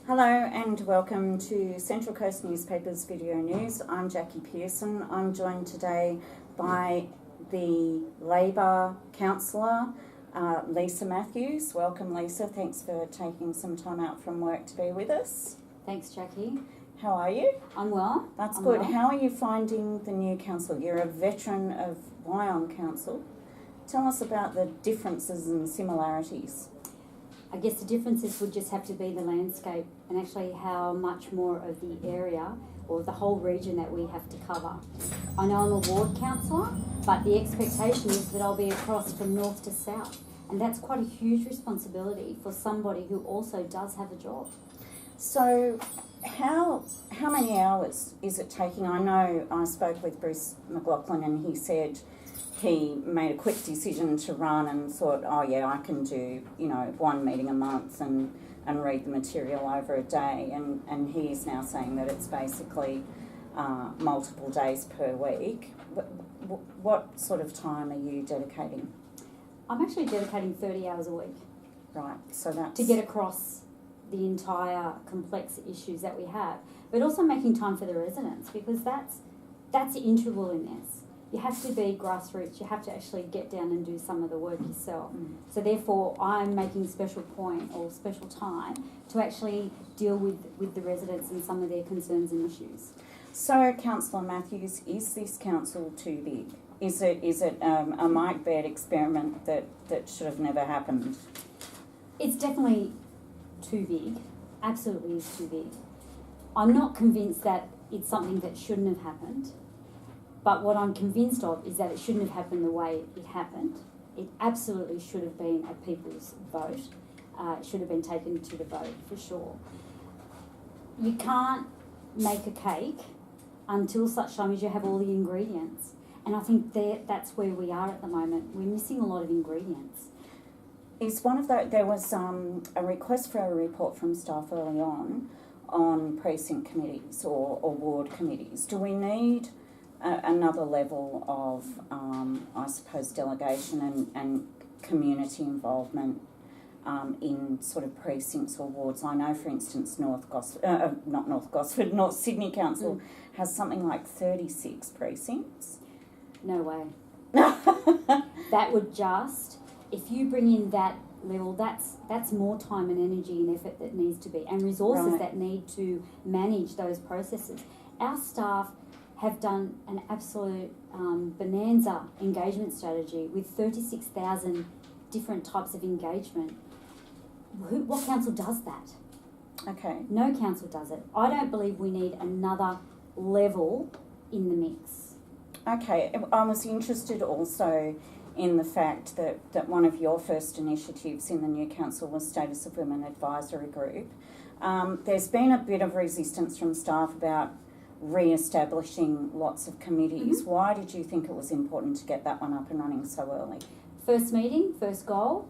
Hello and welcome to Central Coast Newspapers Video News. I'm Jackie Pearson. I'm joined today by the Labor Councillor, Lisa Matthews. Welcome, Lisa. Thanks for taking some time out from work to be with us. Thanks, Jackie. How are you? I'm well. That's I'm good. well. How are you finding the new council? You're a veteran of Wyong Council. Tell us about the differences and similarities. I guess the differences would just have to be the landscape and actually how much more of the area or the whole region that we have to cover. I know I'm a ward councillor, but the expectation is that I'll be across from north to south, and that's quite a huge responsibility for somebody who also does have a job. So how many hours is it taking? I know I spoke with Bruce McLaughlin and he said he made a quick decision to run and thought, oh yeah, I can do, one meeting a month and read the material over a day. And he is now saying that it's basically multiple days per week. What sort of time are you dedicating? I'm actually dedicating 30 hours a week. Right, so that's... to get across the entire complex issues that we have, but also making time for the residents, because that's integral in this. You have to be grassroots, you have to actually get down and do some of the work yourself. So therefore I'm making special point or special time to actually deal with the residents and some of their concerns and issues. So, Councillor Matthews, is this council too big? Is it a Mike Baird experiment that should have never happened? It's definitely too big, absolutely is too big. I'm not convinced that it's something that shouldn't have happened. But what I'm convinced of is that it shouldn't have happened the way it happened. It absolutely should have been a people's vote. It should have been taken to the vote, for sure. You can't make a cake until such time as you have all the ingredients. And I think that's where we are at the moment. We're missing a lot of ingredients. Is one of the, there was a request for a report from staff early on precinct committees or ward committees. Do we need another level of, I suppose, delegation and community involvement in sort of precincts or wards? I know, for instance, North Sydney Council has something like 36 precincts. No way. That would just, if you bring in that level, that's more time and energy and effort that needs to be, and resources that need to manage those processes. Our staff have done an absolute bonanza engagement strategy with 36,000 different types of engagement. What council does that? Okay. No council does it. I don't believe we need another level in the mix. Okay. I was interested also in the fact that one of your first initiatives in the new council was Status of Women Advisory Group. There's been a bit of resistance from staff about re-establishing lots of committees. Mm-hmm. Why did you think it was important to get that one up and running so early? First meeting, first goal,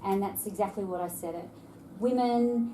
and that's exactly what I said it. Women,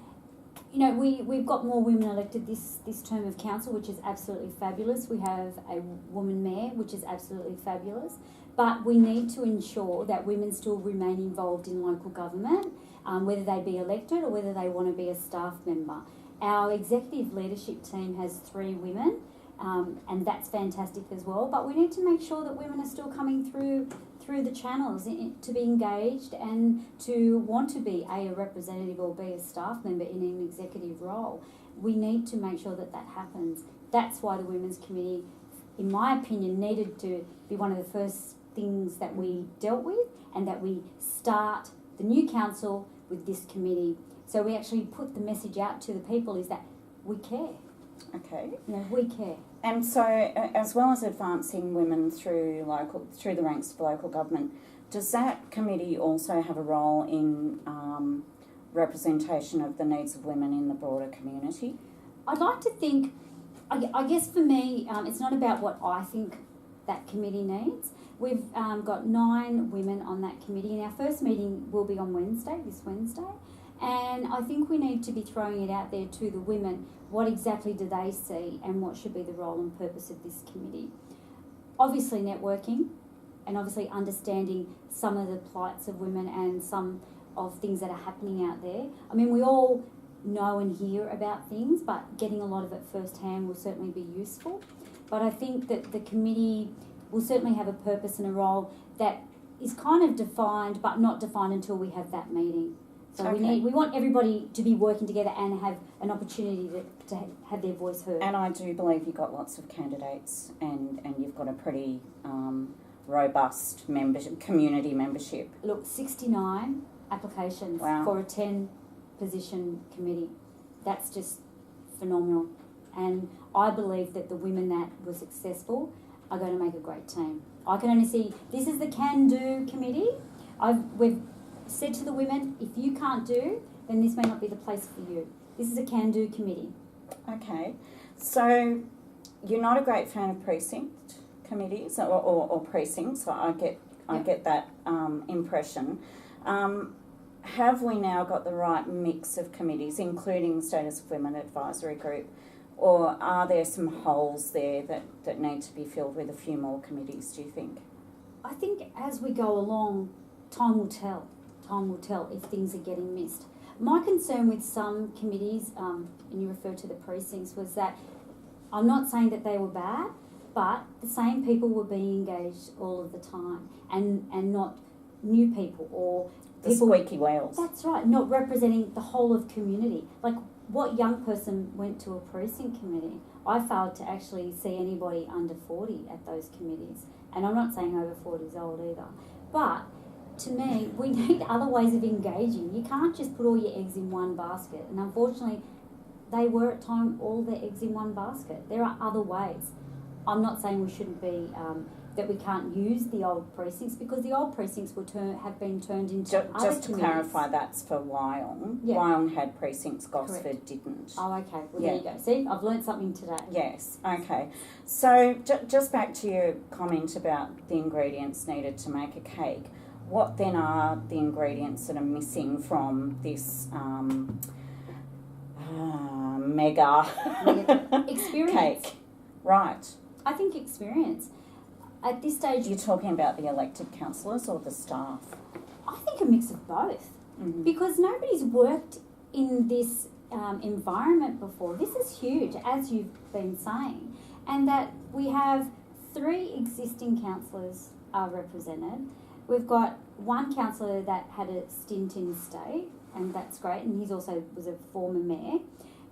we've got more women elected this term of council, which is absolutely fabulous. We have a woman mayor, which is absolutely fabulous. But we need to ensure that women still remain involved in local government, whether they be elected or whether they want to be a staff member. Our executive leadership team has 3 women, and that's fantastic as well. But we need to make sure that women are still coming through the channels to be engaged and to want to be a representative or be a staff member in an executive role. We need to make sure that happens. That's why the Women's Committee, in my opinion, needed to be one of the first things that we dealt with, and that we start the new council with this committee. So we actually put the message out to the people is that we care. Okay. We care. And so, as well as advancing women through the ranks of local government, does that committee also have a role in representation of the needs of women in the broader community? I'd like to think, I guess for me, it's not about what I think that committee needs. We've got 9 women on that committee, and our first meeting will be on this Wednesday. And I think we need to be throwing it out there to the women. What exactly do they see, and what should be the role and purpose of this committee? Obviously networking, and obviously understanding some of the plights of women and some of things that are happening out there. I mean, we all know and hear about things, but getting a lot of it firsthand will certainly be useful. But I think that the committee will certainly have a purpose and a role that is kind of defined, but not defined until we have that meeting. So Okay. we want everybody to be working together and have an opportunity to have their voice heard. And I do believe you've got lots of candidates and you've got a pretty robust community membership. Look, 69 applications Wow. for a 10-position committee. That's just phenomenal. And I believe that the women that were successful are going to make a great team. I can only see, this is the can-do committee. We've said to the women, if you can't do, then this may not be the place for you. This is a can-do committee. Okay. So you're not a great fan of precinct committees or precincts, so I get that impression. Have we now got the right mix of committees, including Status of Women Advisory Group, or are there some holes there that need to be filled with a few more committees, do you think? I think as we go along, time will tell. Time will tell if things are getting missed. My concern with some committees, and you refer to the precincts, was that I'm not saying that they were bad, but the same people were being engaged all of the time, and not new people or The people. squeaky wheels. That's right, not representing the whole of community. Like, what young person went to a precinct committee? I failed to actually see anybody under 40 at those committees, and I'm not saying over 40 is old either, but to me, we need other ways of engaging. You can't just put all your eggs in one basket. And unfortunately, they were at times all their eggs in one basket. There are other ways. I'm not saying we shouldn't be, that we can't use the old precincts, because the old precincts have been turned into other Just to committees. clarify, that's for Wyong. Yeah. Wyong had precincts, Gosford Correct. didn't. Oh, okay. Well, Yeah. there you go. See, I've learned something today. Yes, okay. So just back to your comment about the ingredients needed to make a cake. What then are the ingredients that are missing from this mega Experience. cake? Right. I think experience. At this stage, You're talking about the elected councillors or the staff? I think a mix of both. Mm-hmm. Because nobody's worked in this environment before. This is huge, as you've been saying, and that we have 3 existing councillors are represented. We've got one councillor that had a stint in state, and that's great, and he's also was a former mayor,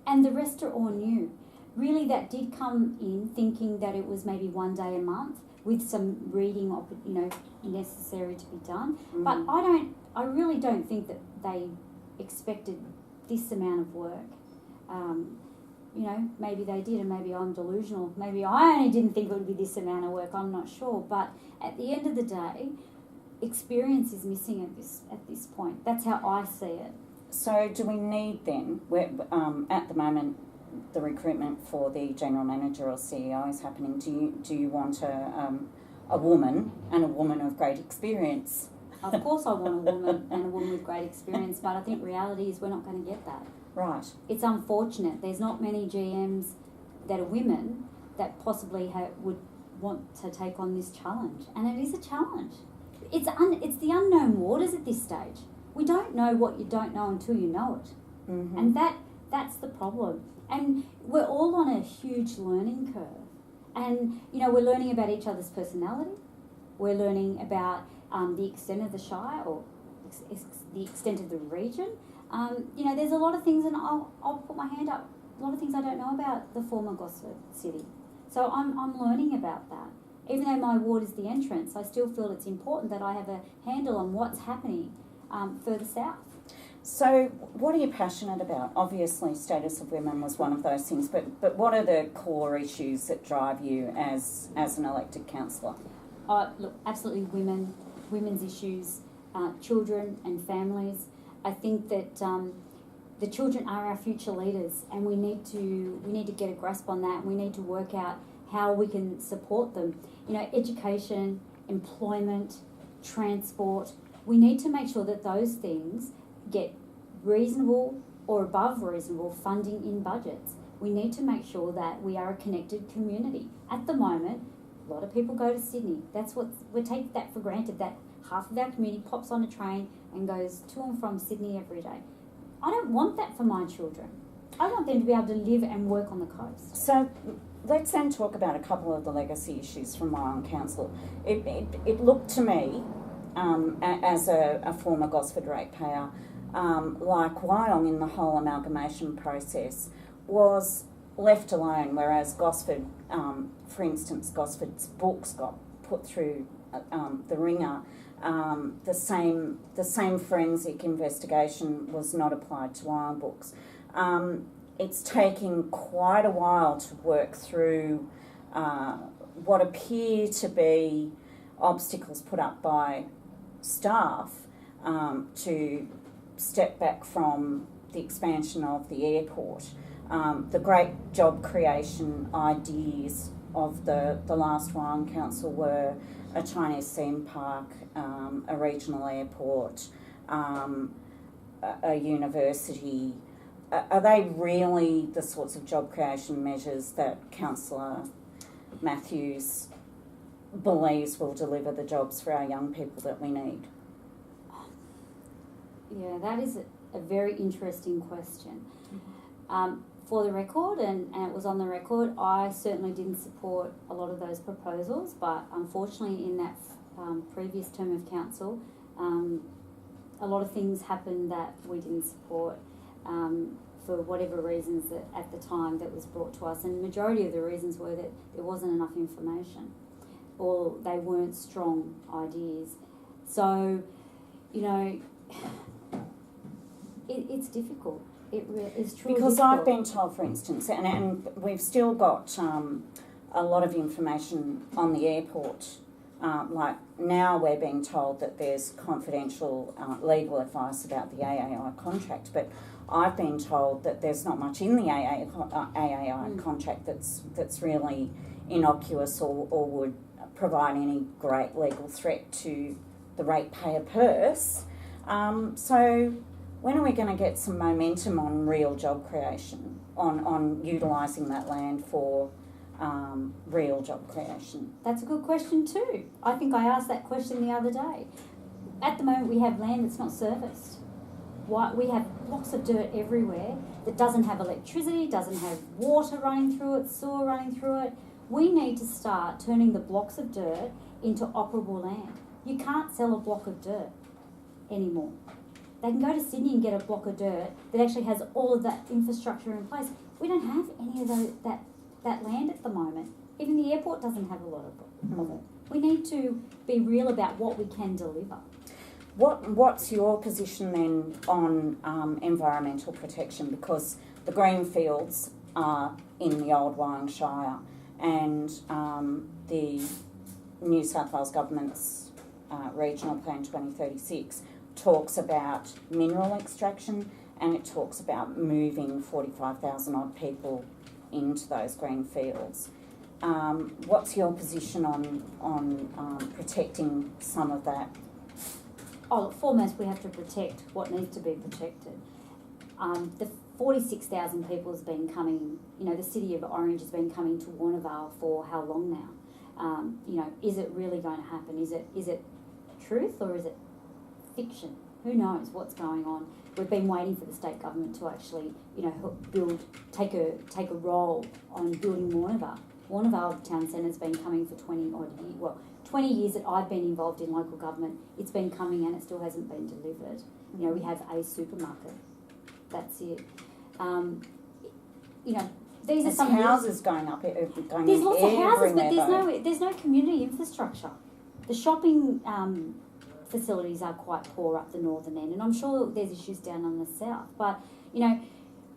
and the rest are all new. Really, that did come in thinking that it was maybe one day a month with some reading, necessary to be done. Mm-hmm. But I really don't think that they expected this amount of work. Maybe they did, and maybe I'm delusional. Maybe I only didn't think it would be this amount of work. I'm not sure. But at the end of the day, experience is missing at this point. That's how I see it. So do we need then, at the moment, the recruitment for the general manager or CEO is happening? Do you want a woman, and a woman of great experience? Of course I want a woman and a woman with great experience, but I think reality is we're not going to get that. Right. It's unfortunate. There's not many GMs that are women that possibly would want to take on this challenge, and it is a challenge. It's the unknown waters at this stage. We don't know what you don't know until you know it, Mm-hmm. and that's the problem. And we're all on a huge learning curve, and we're learning about each other's personality. We're learning about the extent of the shire or the extent of the region. There's a lot of things, and I'll put my hand up. A lot of things I don't know about the former Gosford city, so I'm learning about that. Even though my ward is the entrance, I still feel it's important that I have a handle on what's happening further south. So what are you passionate about? Obviously, status of women was one of those things, but what are the core issues that drive you as an elected councillor? Look, absolutely women's issues, children and families. I think that the children are our future leaders, and we need to get a grasp on that, and we need to work out how we can support them. Education, employment, transport. We need to make sure that those things get reasonable or above reasonable funding in budgets. We need to make sure that we are a connected community. At the moment, a lot of people go to Sydney. We take that for granted, that half of our community pops on a train and goes to and from Sydney every day. I don't want that for my children. I want them to be able to live and work on the coast. So let's then talk about a couple of the legacy issues from Wyong Council. It looked to me, as a former Gosford ratepayer, like Wyong in the whole amalgamation process was left alone, whereas Gosford, for instance, Gosford's books got put through the ringer. The same forensic investigation was not applied to Wyong books. It's taking quite a while to work through what appear to be obstacles put up by staff to step back from the expansion of the airport. The great job creation ideas of the last Wyong Council were a Chinese theme park, a regional airport, a university. Are they really the sorts of job creation measures that Councillor Matthews believes will deliver the jobs for our young people that we need? Yeah, that is a very interesting question. For the record, and it was on the record, I certainly didn't support a lot of those proposals, but unfortunately in that previous term of council, a lot of things happened that we didn't support for whatever reasons that at the time that was brought to us, and the majority of the reasons were that there wasn't enough information or they weren't strong ideas. So, it's difficult. It's truly because difficult. I've been told, for instance, and we've still got a lot of information on the airport. Like now we're being told that there's confidential legal advice about the AAI contract, but I've been told that there's not much in the AAI contract that's really innocuous or would provide any great legal threat to the ratepayer purse. So when are we going to get some momentum on real job creation, on utilising that land for real job creation? That's a good question too. I think I asked that question the other day. At the moment we have land that's not serviced. We have blocks of dirt everywhere that doesn't have electricity, doesn't have water running through it, sewer running through it. We need to start turning the blocks of dirt into operable land. You can't sell a block of dirt anymore. They can go to Sydney and get a block of dirt that actually has all of that infrastructure in place. We don't have any of that land at the moment. Even the airport doesn't have a lot of it. We need to be real about what we can deliver. What's your position then on environmental protection? Because the green fields are in the old Wyong Shire, and the New South Wales Government's Regional Plan 2036 talks about mineral extraction, and it talks about moving 45,000 odd people into those green fields. What's your position on protecting some of that? Oh, foremost, we have to protect what needs to be protected. The 46,000 people has been coming, the City of Orange has been coming to Warrnambool for how long now? Is it really going to happen? Is it truth or is it fiction? Who knows what's going on? We've been waiting for the state government to actually, take a role on building Warrnambool. Warrnambool Town Centre's been coming for 20 odd years. Well, 20 years that I've been involved in local government, it's been coming and it still hasn't been delivered. We have a supermarket. That's it. These are some houses going up. There's lots of houses, but there's no community infrastructure. The shopping facilities are quite poor up the northern end, and I'm sure there's issues down on the south. But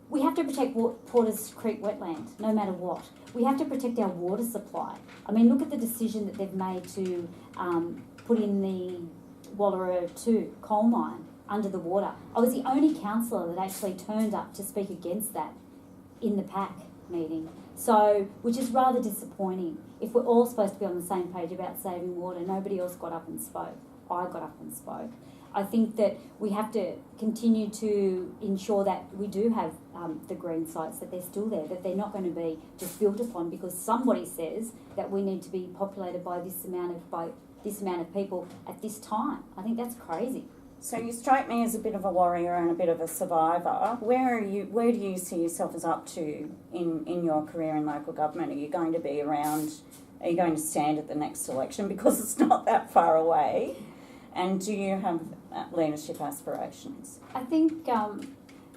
we have to protect Porters Creek wetland, no matter what. We have to protect our water supply. I mean, look at the decision that they've made to put in the Wallara 2 coal mine under the water. I was the only councillor that actually turned up to speak against that in the PAC meeting. So, which is rather disappointing. If we're all supposed to be on the same page about saving water, nobody else got up and spoke. I got up and spoke. I think that we have to continue to ensure that we do have the green sites, that they're still there, that they're not going to be just built upon because somebody says that we need to be populated by this amount of people at this time. I think that's crazy. So you strike me as a bit of a warrior and a bit of a survivor. Where do you see yourself as up to in your career in local government? Are you going to be around? Are you going to stand at the next election, because it's not that far away? And do you have leadership aspirations? I think,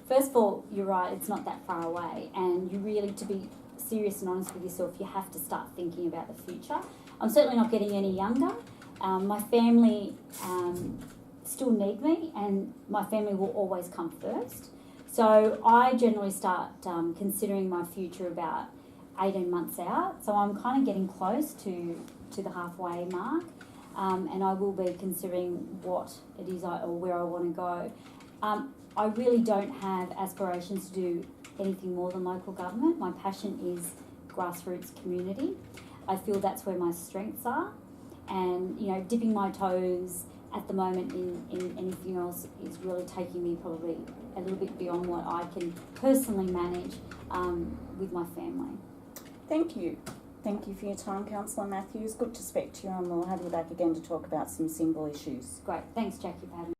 first of all, you're right, it's not that far away, and you really, to be serious and honest with yourself, you have to start thinking about the future. I'm certainly not getting any younger. My family still need me, and my family will always come first. So I generally start considering my future about 18 months out. So I'm kind of getting close to the halfway mark, and I will be considering what it is or where I want to go. I really don't have aspirations to do anything more than local government. My passion is grassroots community. I feel that's where my strengths are, and dipping my toes at the moment in anything else is really taking me probably a little bit beyond what I can personally manage with my family. Thank you. Thank you for your time, Councillor Matthews. Good to speak to you, and we'll have you back again to talk about some single issues. Great. Thanks, Jackie, for having me.